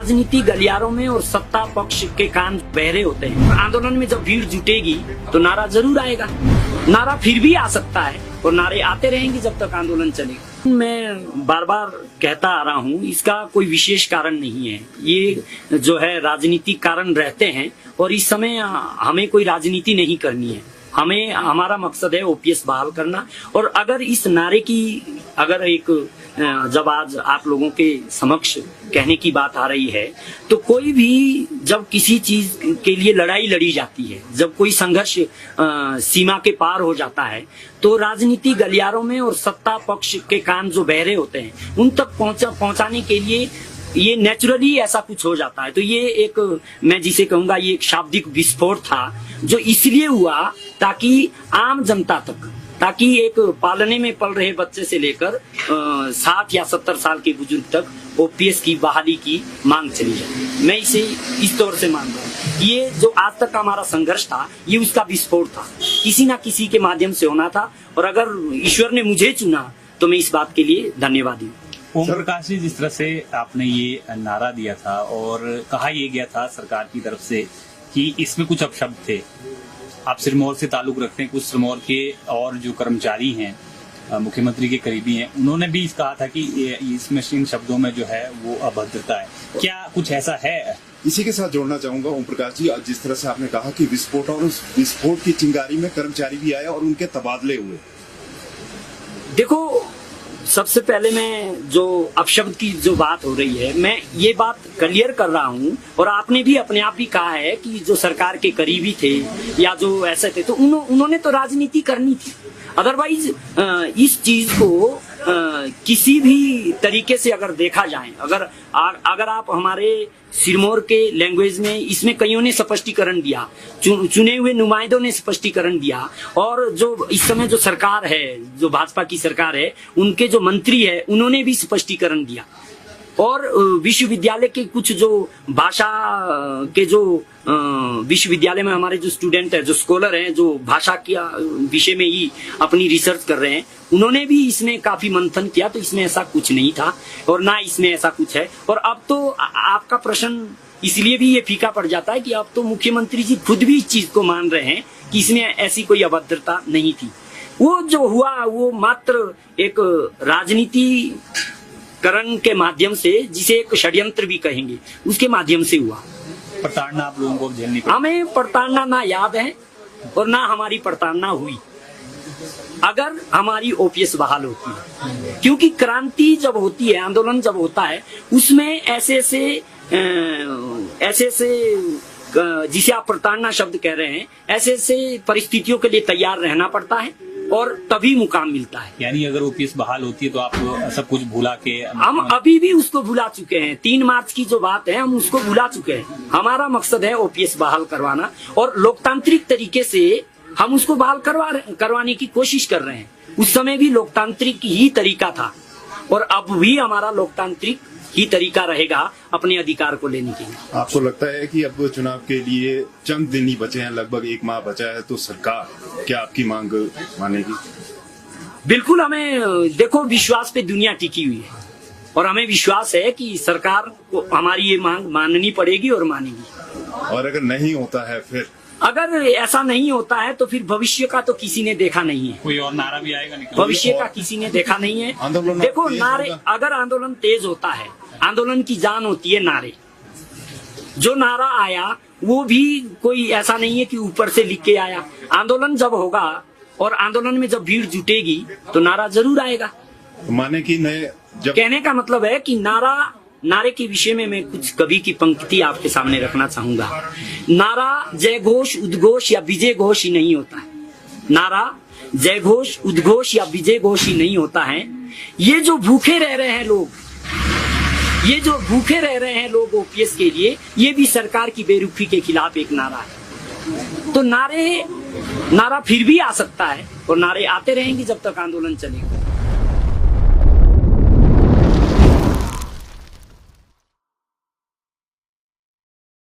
राजनीति गलियारों में और सत्ता पक्ष के कान बहरे होते हैं। आंदोलन में जब भीड़ जुटेगी तो नारा जरूर आएगा। नारा फिर भी आ सकता है और नारे आते रहेंगे जब तक आंदोलन चलेगा। मैं बार बार कहता आ रहा हूँ, इसका कोई विशेष कारण नहीं है। ये जो है राजनीतिक कारण रहते हैं और इस समय हमें कोई राजनीति नहीं करनी है। हमारा मकसद है ओपीएस बहाल करना। और अगर इस नारे की जब आज आप लोगों के समक्ष कहने की बात आ रही है, तो कोई भी जब किसी चीज के लिए लड़ाई लड़ी जाती है, जब कोई संघर्ष सीमा के पार हो जाता है, तो राजनीति गलियारों में और सत्ता पक्ष के कान जो बहरे होते हैं उन तक पहुंचाने के लिए ये नेचुरली ऐसा कुछ हो जाता है। तो ये एक, मैं जिसे कहूंगा, ये एक शाब्दिक विस्फोट था जो इसलिए हुआ ताकि आम जनता तक, ताकि एक पालने में पल रहे बच्चे से लेकर 60 या 70 साल के बुजुर्ग तक ओपीएस की बहाली की मांग चली जाए। मैं इसे इस तौर से मान रहा हूँ। ये जो आज तक का हमारा संघर्ष था, ये उसका विस्फोट था, किसी ना किसी के माध्यम से होना था। और अगर ईश्वर ने मुझे चुना तो मैं इस बात के लिए धन्यवादी हूँ। ओम प्रकाश जी, जिस तरह से आपने ये नारा दिया था और कहा यह गया था सरकार की तरफ से कि इसमें कुछ अपशब्द थे, आप सिरमौर से ताल्लुक रखते हैं, कुछ सिरमौर के और जो कर्मचारी हैं मुख्यमंत्री के करीबी हैं, उन्होंने भी कहा था कि इसमें इन शब्दों में जो है वो अभद्रता है। क्या कुछ ऐसा है? इसी के साथ जोड़ना चाहूंगा ओम प्रकाश जी, जिस तरह से आपने कहा कि विस्फोट, और उस विस्फोट की चिंगारी में कर्मचारी भी आए और उनके तबादले हुए। देखो, सबसे पहले मैं जो अपशब्द की जो बात हो रही है, मैं ये बात क्लियर कर रहा हूँ। और आपने भी अपने आप ही कहा है कि जो सरकार के करीबी थे या जो ऐसे थे, तो उन्होंने तो राजनीति करनी थी। अदरवाइज इस चीज को किसी भी तरीके से अगर देखा जाए, अगर आप हमारे सिरमौर के लैंग्वेज में, इसमें कईयों ने स्पष्टीकरण दिया, चुने हुए नुमाइंदों ने स्पष्टीकरण दिया, और जो इस समय जो सरकार है, जो भाजपा की सरकार है, उनके जो मंत्री है, उन्होंने भी स्पष्टीकरण दिया। और विश्वविद्यालय के कुछ जो भाषा के जो विश्वविद्यालय में हमारे जो स्टूडेंट है, जो स्कॉलर हैं, जो भाषा के विषय में ही अपनी रिसर्च कर रहे हैं, उन्होंने भी इसमें काफी मंथन किया। तो इसमें ऐसा कुछ नहीं था और ना इसमें ऐसा कुछ है। और अब तो आपका प्रश्न इसलिए भी ये फीका पड़ जाता है कि अब तो मुख्यमंत्री जी खुद भी इस चीज को मान रहे हैं कि इसमें ऐसी कोई अभद्रता नहीं थी। वो जो हुआ वो मात्र एक राजनीति करण के माध्यम से, जिसे एक षड्यंत्र भी कहेंगे, उसके माध्यम से हुआ। प्रताड़ना आप लोगों को झेलनी पड़ी? हमें प्रताड़ना ना याद है और ना हमारी प्रताड़ना हुई अगर हमारी ओपीएस बहाल होती है। क्योंकि क्रांति जब होती है, आंदोलन जब होता है, उसमें ऐसे जिसे आप प्रताड़ना शब्द कह रहे हैं, ऐसे परिस्थितियों के लिए तैयार रहना पड़ता है और तभी मुकाम मिलता है। यानी अगर ओपीएस बहाल होती है तो आप सब कुछ भुला के? हम अभी भी उसको भुला चुके हैं। 3 मार्च की जो बात है, हम उसको भुला चुके हैं। हमारा मकसद है ओपीएस बहाल करवाना और लोकतांत्रिक तरीके से हम उसको बहाल करवाने की कोशिश कर रहे हैं। उस समय भी लोकतांत्रिक ही तरीका था और अब भी हमारा लोकतांत्रिक ही तरीका रहेगा अपने अधिकार को लेने के लिए। आपको लगता है कि अब चुनाव के लिए चंद दिन ही बचे हैं, लगभग 1 माह बचा है, तो सरकार क्या आपकी मांग मानेगी? बिल्कुल, हमें देखो, विश्वास पे दुनिया टिकी हुई है और हमें विश्वास है कि सरकार को हमारी ये मांग माननी पड़ेगी और मानेगी। और अगर नहीं होता है, फिर अगर ऐसा नहीं होता है तो फिर भविष्य का तो किसी ने देखा नहीं है। कोई और नारा भी आएगा? भविष्य का किसी ने देखा नहीं है। देखो, नारे, अगर आंदोलन तेज होता है, आंदोलन की जान होती है नारे। जो नारा आया वो भी कोई ऐसा नहीं है कि ऊपर से लिख के आया। आंदोलन जब होगा और आंदोलन में जब भीड़ जुटेगी तो नारा जरूर आएगा। माने कि कहने का मतलब है कि नारे के विषय में मैं कुछ कवि की पंक्ति आपके सामने रखना चाहूंगा। नारा जय घोष, उद्घोष या विजय घोष ही नहीं होता है। नारा जय घोष, उद्घोष या विजय घोष ही नहीं होता है। ये जो भूखे रह रहे हैं लोग ओपीएस के लिए, ये भी सरकार की बेरुखी के खिलाफ एक नारा है। तो नारा फिर भी आ सकता है और नारे आते रहेंगे जब तक आंदोलन चलेगा।